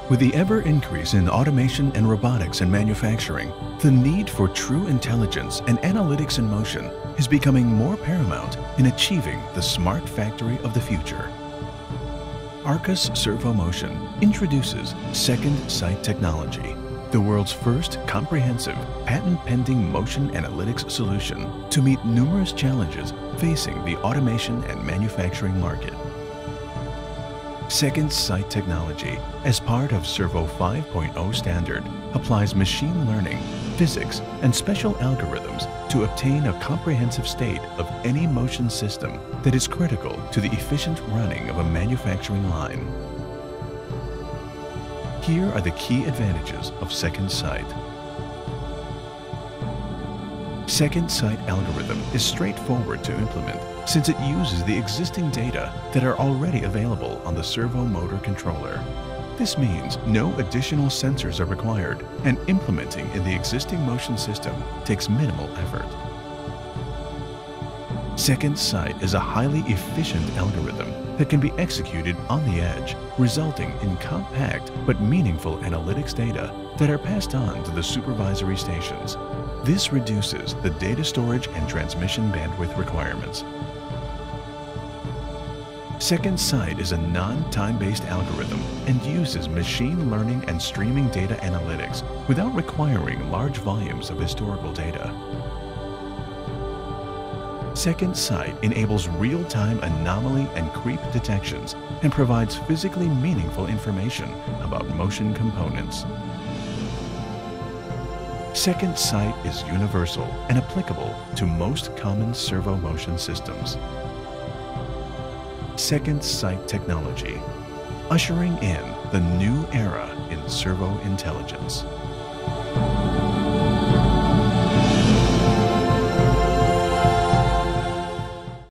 With the ever-increase in automation and robotics in manufacturing, the need for true intelligence and analytics in motion is becoming more paramount in achieving the smart factory of the future. Arcus Servo Motion introduces 2ndSight technology, the world's first comprehensive, patent-pending motion analytics solution to meet numerous challenges facing the automation and manufacturing market. 2ndSight technology, as part of Servo 5.0 standard, applies machine learning, physics, and special algorithms to obtain a comprehensive state of any motion system that is critical to the efficient running of a manufacturing line. Here are the key advantages of 2ndSight. 2ndSight algorithm is straightforward to implement since it uses the existing data that are already available on the servo motor controller. This means no additional sensors are required, and implementing in the existing motion system takes minimal effort. 2ndSight is a highly efficient algorithm that can be executed on the edge, resulting in compact but meaningful analytics data that are passed on to the supervisory stations. This reduces the data storage and transmission bandwidth requirements. 2ndSight is a non-time-based algorithm and uses machine learning and streaming data analytics without requiring large volumes of historical data. 2ndSight enables real-time anomaly and creep detections and provides physically meaningful information about motion components. 2ndSight is universal and applicable to most common servo motion systems. 2ndSight technology, ushering in the new era in servo intelligence.